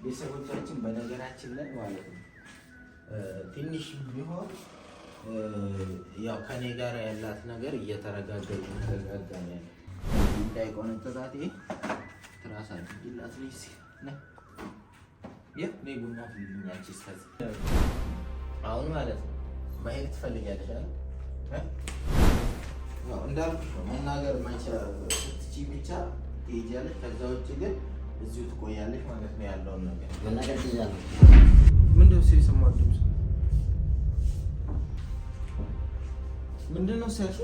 ቤተሰቦቻችን በነገራችን ላይ ማለት ነው ትንሽ ቢሆን ያው ከኔ ጋር ያላት ነገር እየተረጋገጠ ነው ያለው። እንዳይቆነጥጣት ትራስ አድርጊላት ነው ነይ ቡና ፍልኛች እስከዚህ አሁን ማለት ነው መሄድ ትፈልጊያለሽ አይደል? እንዳልኩሽ ነው መናገር ስትችይ ብቻ ትሄጃለሽ። ከዛ ውጭ ግን እዚሁ ትቆያለሽ ማለት ነው ያለውን ነገር መናገር ትይዛለሽ። ምንድነው የሰማሁት ድምፅ? ምንድነው ሲያልሽ?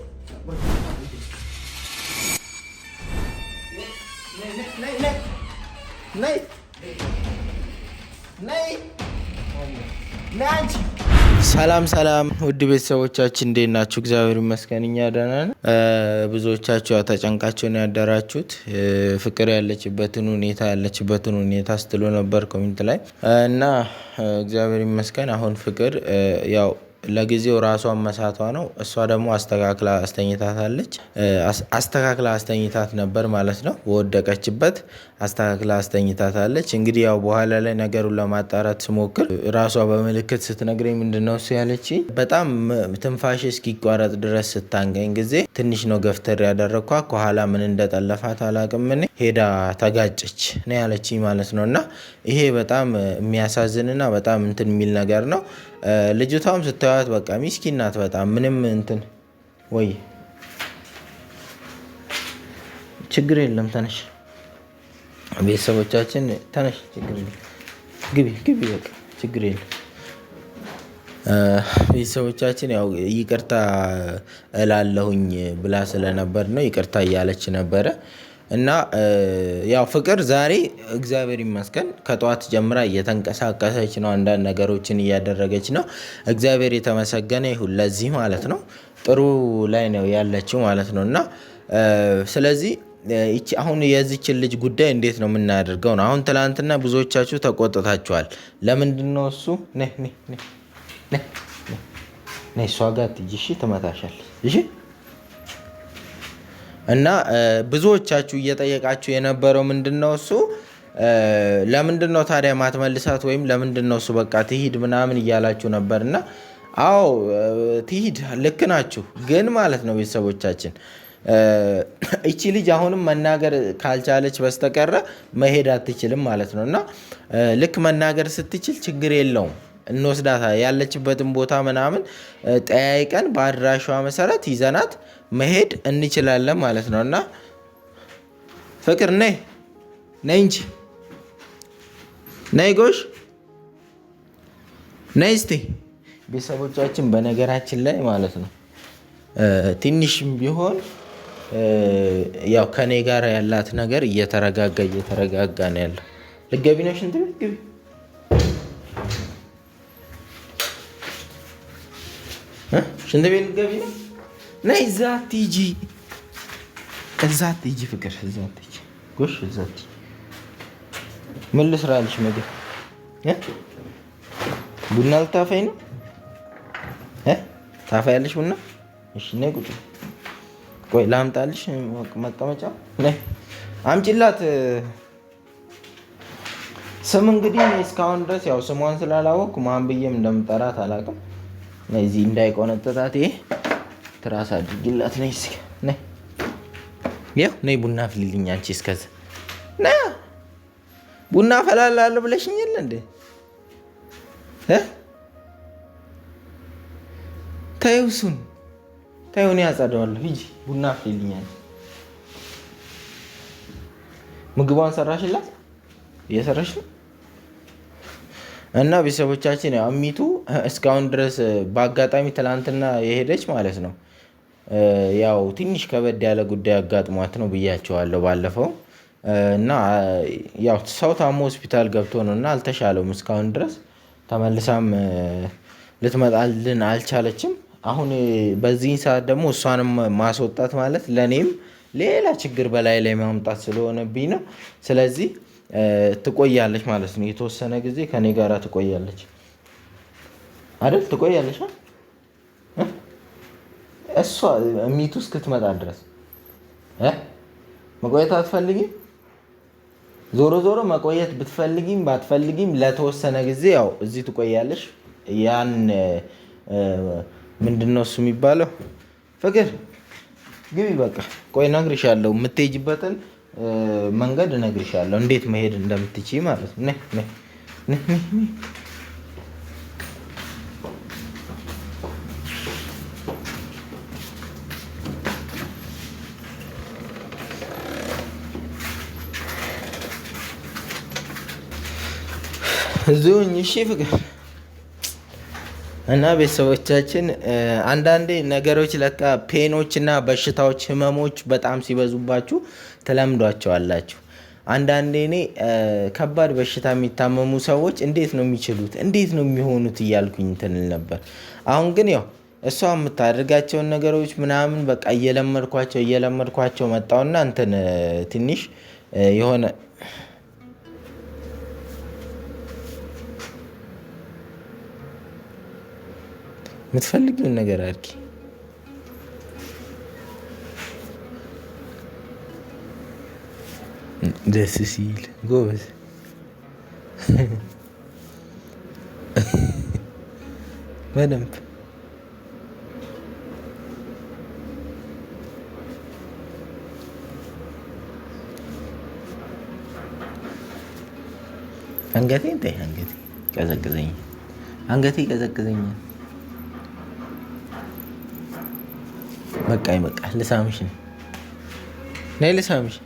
ሰላም ሰላም ውድ ቤተሰቦቻችን እንዴት ናችሁ? እግዚአብሔር ይመስገን እኛ ደህና ነን። ብዙዎቻችሁ ተጨንቃችሁ ነው ያደራችሁት። ፍቅር ያለችበትን ሁኔታ ስትሉ ነበር ኮሜንት ላይ እና እግዚአብሔር ይመስገን አሁን ፍቅር ያው ለጊዜው ራሷን መሳቷ ነው። እሷ ደግሞ አስተካክላ አስተኝታት ነበር ማለት ነው። ወደቀችበት አስተካክላ አስተኝታታለች። እንግዲህ ያው በኋላ ላይ ነገሩን ለማጣራት ስሞክር ራሷ በምልክት ስትነግረኝ ምንድነው እሱ ያለችኝ በጣም ትንፋሽ እስኪቋረጥ ድረስ ስታንገኝ ጊዜ ትንሽ ነው ገፍተር ያደረኳት። ከኋላ ምን እንደጠለፋት አላውቅም። እኔ ሄዳ ተጋጨች ነው ያለችኝ ማለት ነው። እና ይሄ በጣም የሚያሳዝንና በጣም እንትን የሚል ነገር ነው። ልጅቷም ስታዩት በቃ ሚስኪን ናት በጣም ምንም እንትን ወይ ችግር የለም ተነሽ ቤተሰቦቻችን ተነሽ ችግር የለም ግቢ በቃ ችግር የለም ቤተሰቦቻችን ያው ይቅርታ እላለሁኝ ብላ ስለነበር ነው ይቅርታ እያለች ነበረ። እና ያው ፍቅር ዛሬ እግዚአብሔር ይመስገን ከጧት ጀምራ እየተንቀሳቀሰች ነው። አንዳንድ ነገሮችን እያደረገች ነው። እግዚአብሔር የተመሰገነ ይሁን ለዚህ ማለት ነው። ጥሩ ላይ ነው ያለችው ማለት ነው። እና ስለዚህ አሁን የዚችን ልጅ ጉዳይ እንዴት ነው የምናደርገው ነው። አሁን ትላንትና ብዙዎቻችሁ ተቆጥታችኋል። ለምንድን ነው እሱ ነይ እሷ ጋር ትይጂ እሺ ትመታሻለች እሺ። እና ብዙዎቻችሁ እየጠየቃችሁ የነበረው ምንድነው እሱ ለምንድነው ታዲያ ማትመልሳት ወይም ለምንድነው እሱ በቃ ትሂድ ምናምን እያላችሁ ነበርና አዎ ትሂድ ልክ ናችሁ። ግን ማለት ነው ቤተሰቦቻችን እቺ ልጅ አሁንም መናገር ካልቻለች በስተቀረ መሄድ አትችልም ማለት ነው። እና ልክ መናገር ስትችል ችግር የለውም እንወስዳታ ያለችበትን ቦታ ምናምን ጠያይቀን በአድራሻዋ መሰረት ይዘናት መሄድ እንችላለን ማለት ነው። እና ፍቅር ነይ እንጂ ነይ ጎሽ ነይ እስቲ ቤተሰቦቻችን በነገራችን ላይ ማለት ነው ትንሽም ቢሆን ያው ከኔ ጋር ያላት ነገር እየተረጋጋ ነው ያለው። ልትገቢ ነው ሽንት ቤት ግቢ ሽንት ቤት ልትገቢ ነው? ነይ እዛ አትሂጂ ፍቅር እዛ አትሂጂ ጎሽ እዛ አትሂጂ። ምን ልስራልሽ ምግብ ቡና ልታፈይ ነው? ታፈያለሽ ቡና? እሺ ነይ ቁጭ ቆይ ላምጣልሽ መቀመጫ ነይ አምጪላት። ስም እንግዲህ እስካሁን ድረስ ያው ስሟን ስላላወቅኩ ማን ብዬም እንደምጠራት አላውቅም። እዚህ እንዳይቆነጥጣት ትራስ አድርጊላት። ነይ እስኪ ነይ ቡና አፍሊልኝ አንቺ። እስከዚያ ነይ ቡና አፈላለሁ ብለሽኝ የለ እንዴ? ተይው እሱን ተይው፣ እኔ አጸደዋለሁ። ሂጂ ቡና አፍሊልኝ አንቺ። ምግቧን ሰራሽላት? እየሰራሽ ነው? እና ቤተሰቦቻችን ያው እሚቱ እስካሁን ድረስ በአጋጣሚ ትላንትና የሄደች ማለት ነው ያው ትንሽ ከበድ ያለ ጉዳይ አጋጥሟት ነው ብያቸዋለሁ ባለፈው። እና ያው ሰው ታሞ ሆስፒታል ገብቶ ነው እና አልተሻለውም እስካሁን ድረስ። ተመልሳም ልትመጣልን አልቻለችም። አሁን በዚህ ሰዓት ደግሞ እሷንም ማስወጣት ማለት ለኔም ሌላ ችግር በላይ ላይ ማምጣት ስለሆነብኝ ነው። ስለዚህ ትቆያለች ማለት ነው። የተወሰነ ጊዜ ከኔ ጋራ ትቆያለች አይደል? ትቆያለች እሷ ሚቱ እስክትመጣ ድረስ መቆየት አትፈልጊም? ዞሮ ዞሮ መቆየት ብትፈልጊም ባትፈልጊም ለተወሰነ ጊዜ ያው እዚህ ትቆያለሽ። ያን ምንድነው እሱ የሚባለው? ፍቅር ግቢ በቃ ቆይ እነግርሻለሁ። የምትሄጂበትን መንገድ እነግርሻለሁ፣ እንዴት መሄድ እንደምትችይ ማለት ነው። እዚሁኝ እሺ ፍቅር እና ቤተሰቦቻችን አንዳንዴ ነገሮች ለካ ፔኖች እና በሽታዎች ህመሞች በጣም ሲበዙባችሁ ትለምዷቸዋላችሁ። አንዳንዴ እኔ ከባድ በሽታ የሚታመሙ ሰዎች እንዴት ነው የሚችሉት እንዴት ነው የሚሆኑት እያልኩኝ እንትን እል ነበር። አሁን ግን ያው እሷ የምታደርጋቸውን ነገሮች ምናምን በቃ እየለመድኳቸው መጣውና እንትን ትንሽ የሆነ የምትፈልጊውን ነገር አድርጊ። ደስ ሲል ጎበዝ። በደንብ አንገቴ ቀዘቅዘኛል። አንገቴ ቀዘቅዘኛል። በቃ ይበቃል። ልሳምሽ ነው። ነይ ልሳምሽ።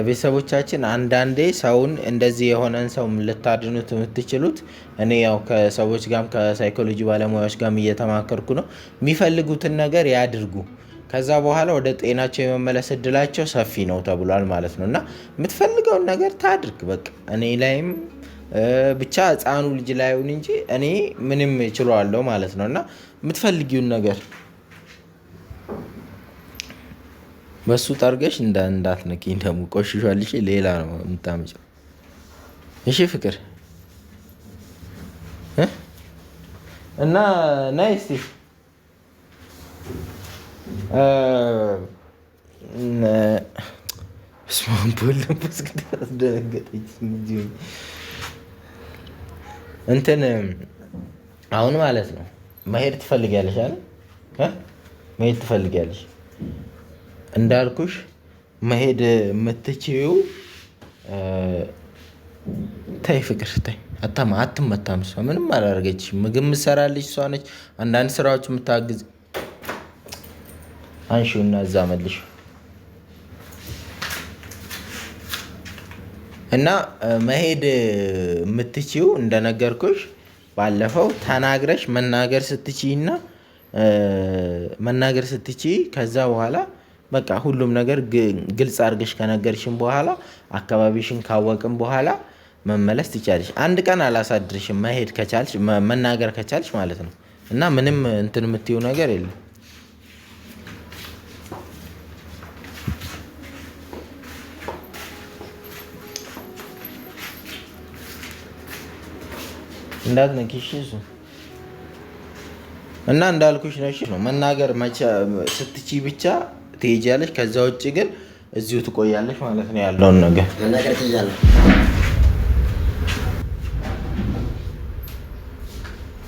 ቤተሰቦቻችን አንዳንዴ ሰውን እንደዚህ የሆነን ሰው ልታድኑት የምትችሉት እኔ ያው ከሰዎች ጋርም ከሳይኮሎጂ ባለሙያዎች ጋርም እየተማከርኩ ነው። የሚፈልጉትን ነገር ያድርጉ። ከዛ በኋላ ወደ ጤናቸው የመመለስ እድላቸው ሰፊ ነው ተብሏል ማለት ነው። እና የምትፈልገውን ነገር ታድርግ። በቃ እኔ ላይም ብቻ ህፃኑ ልጅ ላይሆን እንጂ እኔ ምንም ችለዋለሁ ማለት ነው። እና የምትፈልጊውን ነገር በሱ ጠርገሽ እንዳትነኪኝ ደግሞ ቆሽሿል። ሌላ ነው የምታመጪው። እሺ ፍቅር እና ነይ እስኪ አስደነገጠች እንትን አሁን ማለት ነው። መሄድ ትፈልጊያለሽ አይደል? መሄድ ትፈልጊያለሽ እንዳልኩሽ መሄድ የምትችይው ተይ ፍቅር ተይ። አትመታም። እሷ ምንም አላደረገችሽም። ምግብ የምትሰራልሽ እሷ ነች። አንዳንድ ስራዎች የምታግዝ አንሺውና እዛ መልሽ እና መሄድ የምትችይው እንደነገርኩሽ ባለፈው ተናግረሽ መናገር ስትችይ ከዛ በኋላ በቃ ሁሉም ነገር ግልጽ አድርገሽ ከነገርሽን በኋላ አካባቢሽን ካወቅን በኋላ መመለስ ትቻለሽ። አንድ ቀን አላሳድርሽም መሄድ ከቻልሽ መናገር ከቻልሽ ማለት ነው። እና ምንም እንትን የምትይው ነገር የለም። እንዳትነኪሽ እሱ እና እንዳልኩሽ ነው። መናገር ስትችይ ብቻ ትሄጃለሽ። ከዛ ውጭ ግን እዚሁ ትቆያለሽ ማለት ነው። ያለውን ነገር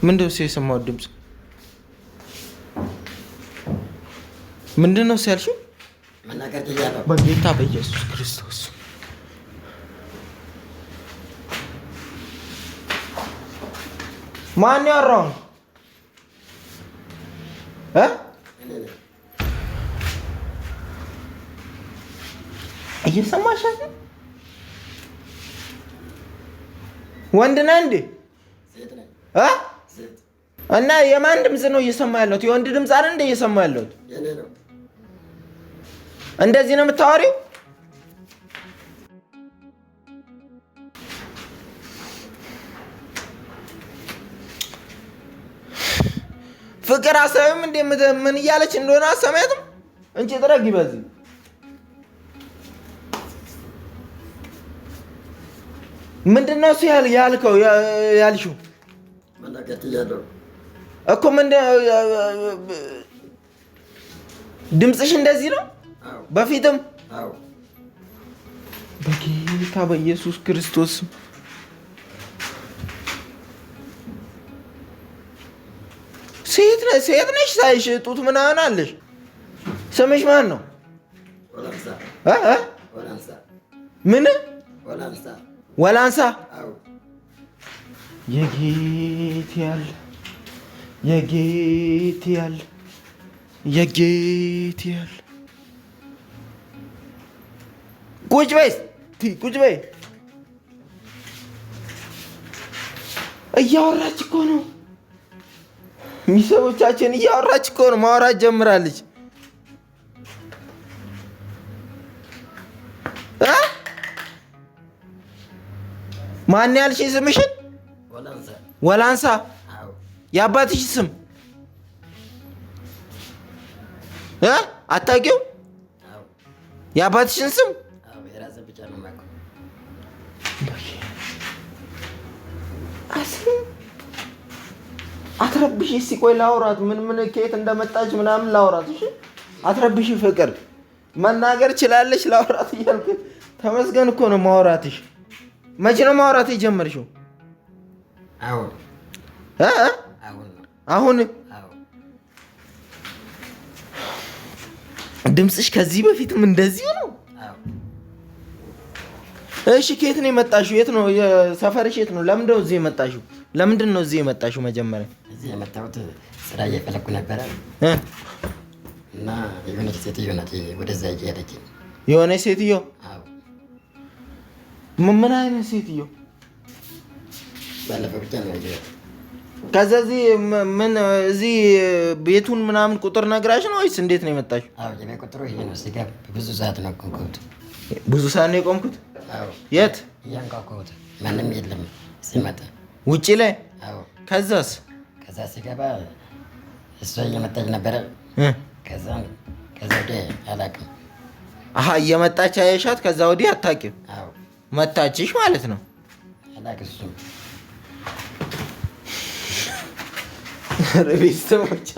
ምንድን ነው የሰማሁት ድምፅ? ምንድን ነው ያልሽው? በጌታ በኢየሱስ ክርስቶስ ማን ያወራው? እየሰማሽ ወንድ ነህ እንዴ? እና የማን ድምፅ ነው እየሰማ ያለሁት? የወንድ ድምፅ አይደል እንደ እየሰማ ያለሁት? እንደዚህ ነው የምታወሪው? ፍቅር አሰብም እንደ ምን እያለች እንደሆነ አሰማያትም እንጂ ጥረግ ይበዚህ ምንድነው እሱ ያልከው ያልሽው እኮ ድምፅሽ እንደዚህ ነው? በፊትም በጌታ በኢየሱስ ክርስቶስ ሴት ነሽ ሳይሽ ጡት ምናምን አለሽ። ስምሽ ማን ነው? ምን ወላንሳ? የጌት ያለ የጌት ያለ የጌት ያለ ቁጭ በይ ቁጭ በይ። እያወራች እኮ ነው። ሚሰቦቻችን እያወራች እኮ ነው። ማውራት ጀምራለች። ማን ያልሽ ስምሽን? ወላንሳ። የአባትሽ ስም አታውቂው? የአባትሽን ስም አትረብሽ። እስኪ ቆይ ላውራት። ምን ከየት እንደመጣች ምናምን ላውራት። እሺ አትረብሽ። ፍቅር መናገር ችላለች። ላውራት እያልክ ተመስገን እኮ ነው ማውራትሽ። መቼ ነው ማውራት የጀመርሽው? አሁን ድምፅሽ ከዚህ በፊትም እንደዚሁ ነው? እሺ ከየት ነው የመጣሽው? የት ነው ሰፈርሽ? የት ነው? ለምንድን ነው እዚህ የመጣሽው? ለምንድን ነው እዚህ የመጣሽው? መጀመሪያ እዚህ የመጣሁት ስራ እየፈለኩ ነበረ እና የሆነች ሴትዮ ናት ወደዛ እየሄደች። የሆነች ሴትዮ? ምን አይነት ሴትዮ? ባለፈው ብቻ ነው። ከዛ እዚህ ቤቱን ምናምን ቁጥር ነግራሽ ነው ወይስ እንዴት ነው የመጣሽው? የቤት ቁጥሩ ይሄ ነው። ሲገባ ብዙ ሰዓት ነው የቆምኩት። ብዙ ሰዓት ነው የቆምኩት? የት? እያንኳኳሁት ማንም የለም ሲመጣ ውጪ ላይ። ከዛስ? ከዛ ሲገባ እሷ እየመጣች ነበረ። ከዛ ወዲህ አላውቅም። እየመጣች አየሻት? ከዛ ወዲህ አታውቂም? መታችሽ ማለት ነው? አላውቅም። እሱም ቤተሰቦች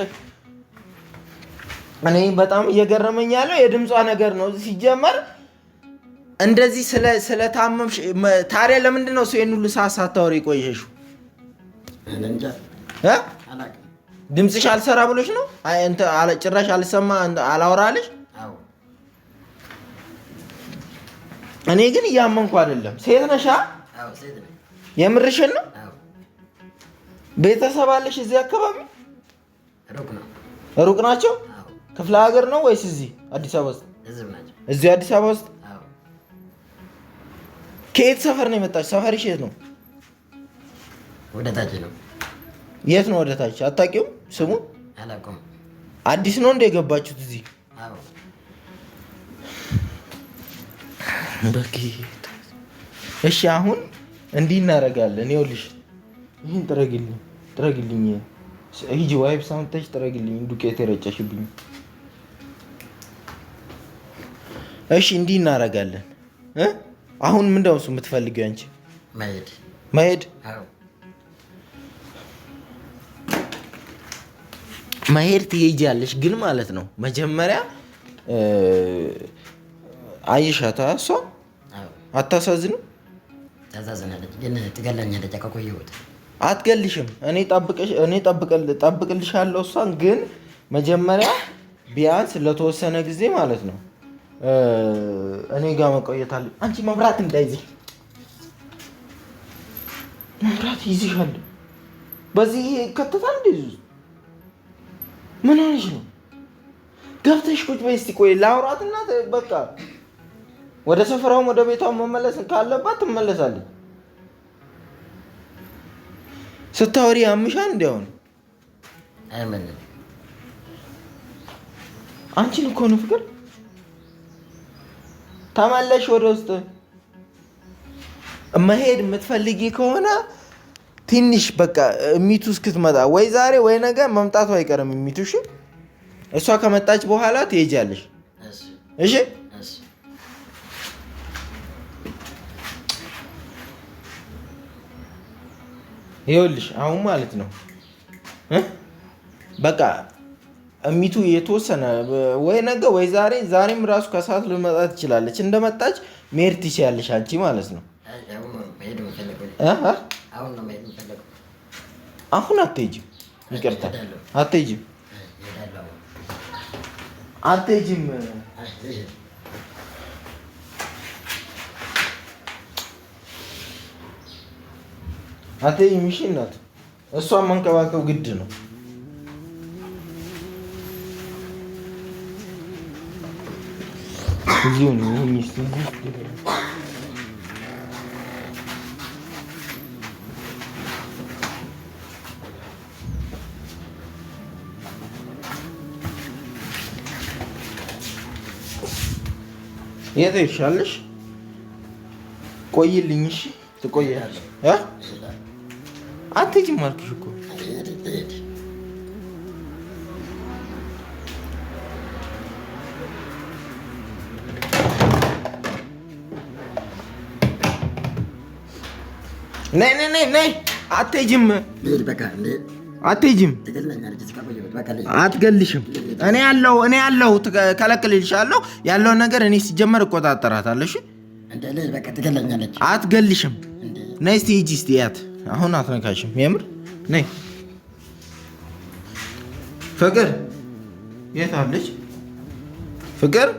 እኔ በጣም እየገረመኝ ያለው የድምጿ ነገር ነው። ሲጀመር እንደዚህ ስለታመምሽ ታዲያ ለምንድን ነው ይሄን ሁሉ ሰዓት ሳታወሪ የቆየሽው? ድምፅሽ አልሰራ ብሎሽ ነው? ጭራሽ አልሰማ አላወራልሽ? እኔ ግን እያመንኩ አይደለም። ሴት ነሻ? የምርሽን ነው? ቤተሰብ አለሽ እዚህ አካባቢ? ሩቅ ናቸው? ክፍለ ሀገር ነው ወይስ እዚህ አዲስ አበባ ውስጥ? እዚህ አዲስ አበባ ውስጥ። ከየት ሰፈር ነው የመጣች? ሰፈርሽ የት ነው? ወደ ታች ነው። የት ነው ወደ ታች? አታውቂውም? ስሙ አላውቅም። አዲስ ነው እንደ የገባችሁት እዚህ? እሺ አሁን እንዲህ እናደርጋለን። ይኸውልሽ ይህን ጥረግልኝ። ሂጂ ዋይፕ ሳምተሽ ጥረግልኝ። ዱቄት የረጨሽብኝ። እሺ እንዲህ እናደርጋለን። አሁን ምንድን ነው የምትፈልጊው አንቺ? መሄድ ትሄጃለሽ፣ ግን ማለት ነው መጀመሪያ አይሻታ። እሷ አታሳዝንም? ታሳዝናለች፣ ግን ትገለኛለች። ከቆየሁት አትገልሽም። እኔ ጠብቅልሻለሁ እሷን። ግን መጀመሪያ ቢያንስ ለተወሰነ ጊዜ ማለት ነው እኔ ጋር መቆየት አለ። አንቺ መብራት እንዳይዝሽ፣ መብራት ይዝሻል። በዚህ ከተታ እንደዚህ ምን ሆነሽ ነው? ገብተሽ ቁጭ በይ እስኪ። ቆይ ላውራትና በቃ ወደ ሰፈራውም ወደ ቤቷም መመለስ ካለባት ትመለሳለች። ስታወሪ ያምሻል እንዲያውን አንቺን እኮ ነው ፍቅር። ተመለሽ ወደ ውስጥ። መሄድ የምትፈልጊ ከሆነ ትንሽ በቃ ሚቱ እስክትመጣ ወይ ዛሬ ወይ ነገ መምጣቱ አይቀርም ሚቱ። እሺ እሷ ከመጣች በኋላ ትሄጃለሽ። እሺ ይኸውልሽ አሁን ማለት ነው በቃ ሚቱ የተወሰነ ወይ ነገ ወይ ዛሬም ራሱ ከሰዓት ልመጣ ትችላለች። እንደመጣች መሄድ ትችያለሽ አንቺ ማለት ነው። አሁን አትሄጂም። ይቅርታ አትሄጂም። አትሄጂም። አትሄጂም። እሺ እናት እሷን መንከባከብ ግድ ነው። እዚሁ ነው ሚስት የት ይሻለሽ? ቆይልኝ። እሺ ትቆያለሽ። አትሄጂም አልኩሽ እኮ። ነይ ነይ ነይ ነይ። አትሄጂም አትሄጂም። አትገልሽም። እኔ ያለው ከለክልልሻለሁ። ያለውን ነገር እኔ ሲጀመር እቆጣጠራታለሁ። እሺ አትገልሽም። ነይ እስኪ ሂጂ እስኪ እያት። አሁን አትነካሽም። የምር ነይ። ፍቅር የት አለች? ፍቅር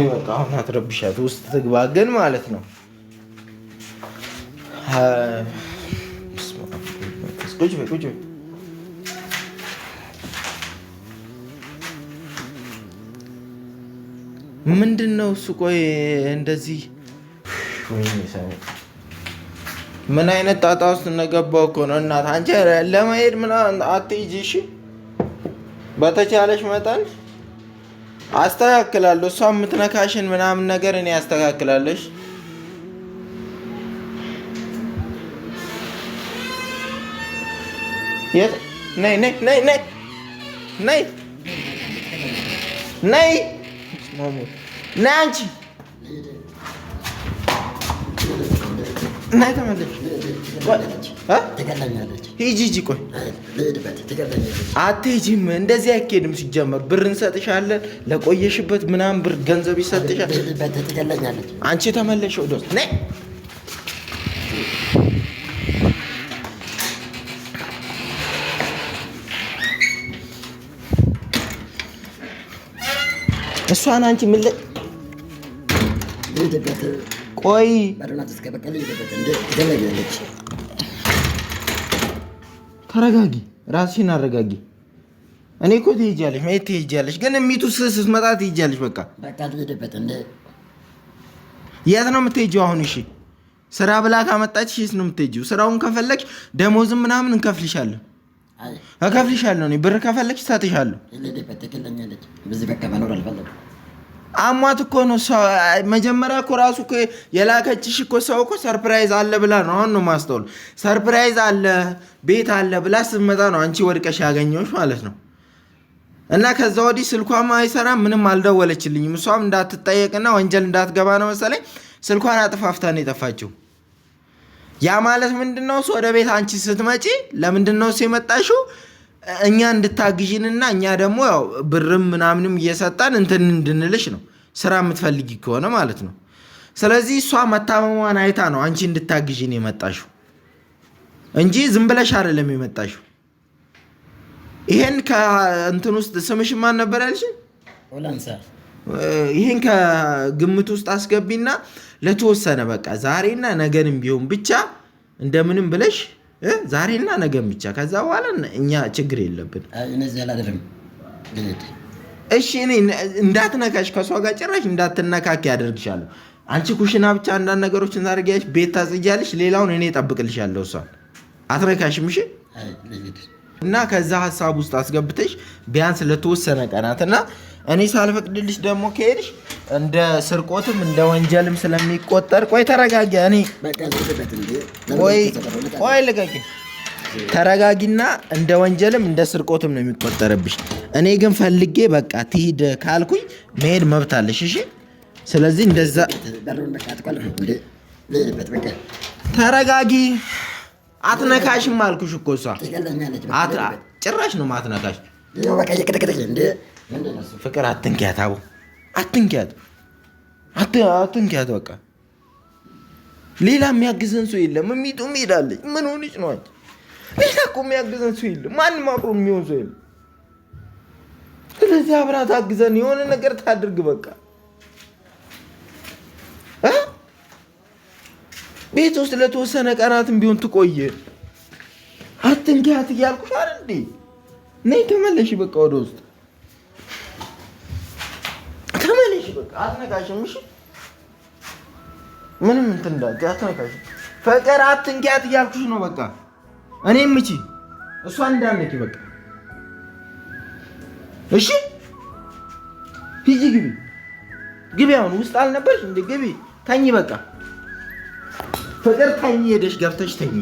በቃ አሁን አትረብሻት። ውስጥ ትግባ ግን ማለት ነው። ቁጭ በይ ቁጭ በይ። ምንድን ነው እሱ? ቆይ እንደዚህ ምን አይነት ጣጣ ውስጥ እንደገባሁ እኮ ነው። እናት አንቺ ለመሄድ ምናምን አትሂጂ እሺ። በተቻለሽ መጠን አስተካክላለሁ። እሷ የምትነካሽን ምናምን ነገር እኔ አስተካክላለሽ። ነይ ነይ ነይ ነይ ነይ ነይ ነይ አንቺ ነይ ተመለሽ። ሂጂ ሂጂ። ቆይ አትሄጂም። እንደዚህ አይኬድም። ሲጀመር ብር እንሰጥሻለን ለቆየሽበት ምናምን ብር ገንዘብ ይሰጥሻል። አንቺ ተመለሽ ወደ ውስጥ ነይ። እሷን አንቺ ምን ቆይ ተረጋጊ፣ ራስሽን አረጋጊ። እኔ እኮ ትሄጃለሽ፣ መሄድ ትሄጃለሽ፣ ግን ሚቱ ስትመጣ ትሄጃለሽ። በቃ የት ነው የምትሄጂው አሁን? እሺ ስራ ብላ ካመጣች የት ነው የምትሄጂው? ስራውን ከፈለግሽ ደሞዝም ምናምን እንከፍልሻለሁ፣ እከፍልሻለሁ። እኔ ብር ከፈለግሽ እሰጥሻለሁ። አሟት እኮ ነው መጀመሪያ እኮ ራሱ እኮ የላከችሽ እኮ ሰው እኮ ሰርፕራይዝ አለ ብላ ነው። አሁን ነው ማስተውል። ሰርፕራይዝ አለ ቤት አለ ብላ ስትመጣ ነው አንቺ ወድቀሽ ያገኘሁሽ ማለት ነው። እና ከዛ ወዲህ ስልኳም አይሰራም፣ ምንም አልደወለችልኝም። እሷም እንዳትጠየቅና ወንጀል እንዳትገባ ነው መሰለኝ ስልኳን አጥፋፍታ ነው የጠፋችው። ያ ማለት ምንድነው? እሱ ወደ ቤት አንቺ ስትመጪ ለምንድነው እሱ የመጣሽው? እኛ እንድታግዥንና እኛ ደግሞ ያው ብርም ምናምንም እየሰጣን እንትን እንድንልሽ ነው፣ ስራ የምትፈልጊ ከሆነ ማለት ነው። ስለዚህ እሷ መታመሟን አይታ ነው አንቺ እንድታግዥን የመጣሽው እንጂ ዝም ብለሽ አይደለም የመጣሽው። ይሄን ከእንትን ውስጥ ስምሽ ማን ነበር ያልሽ? ይሄን ከግምት ውስጥ አስገቢና ለተወሰነ በቃ ዛሬና ነገንም ቢሆን ብቻ እንደምንም ብለሽ ዛሬና ነገም ብቻ፣ ከዛ በኋላ እኛ ችግር የለብን። እሺ እኔ እንዳትነካሽ ከሷ ጋር ጭራሽ እንዳትነካክ ያደርግሻለሁ። አንቺ ኩሽና ብቻ አንዳንድ ነገሮችን ታደርጊያለሽ፣ ቤት ታጽጃለሽ፣ ሌላውን እኔ እጠብቅልሻለሁ። እሷን አትነካሽም። እሺ እና ከዛ ሀሳብ ውስጥ አስገብተሽ ቢያንስ ለተወሰነ ቀናትና እኔ ሳልፈቅድልሽ ደግሞ ከሄድሽ እንደ ስርቆትም እንደ ወንጀልም ስለሚቆጠር፣ ቆይ ተረጋጊ። እኔ ቆይ ልቀቂ፣ ተረጋጊና እንደ ወንጀልም እንደ ስርቆትም ነው የሚቆጠርብሽ። እኔ ግን ፈልጌ በቃ ትሂድ ካልኩኝ መሄድ መብት አለሽ። እሺ ስለዚህ እንደዛ ተረጋጊ። አትነካሽም አልኩሽ እኮ እሷ ትገለኛለች። ጭራሽ ነው ማትነካሽ። በቃ እየቀጠቀጠች እንደ ምንድን ነው እሱ? ፍቅር አትንኪያት፣ አቦ አትንኪያት፣ አትንኪያት። በቃ ሌላ የሚያግዘን ሰው የለም። እሚጡም ሄዳለች። ምን ሆነች ነው አንቺ? ሌላ እኮ የሚያግዘን ሰው የለም። ማንም አብሮ የሚሆን ሰው የለም። ስለዚህ አብራት አግዘን የሆነ ነገር ታድርግ በቃ ቤት ውስጥ ለተወሰነ ቀናትም ቢሆን ትቆየ። አትንኪያት እያልኩሽ አይደል እንዴ? ነይ ተመለሽ በቃ ወደ ውስጥ ተመለሽ በቃ። አትነካሽም። እሺ ምንም እንትን እንዳትዪ አትነካሽም። ፍቅር አትንኪያት እያልኩሽ ነው በቃ። እኔም እቺ እሷን እንዳነኪ በቃ። እሺ ሂጂ ግቢ ግቢ። አሁን ውስጥ አልነበርሽ እንዴ? ግቢ ተኝ በቃ። ፍቅር ተኝ፣ ሄደሽ ገብተሽ ተኝ።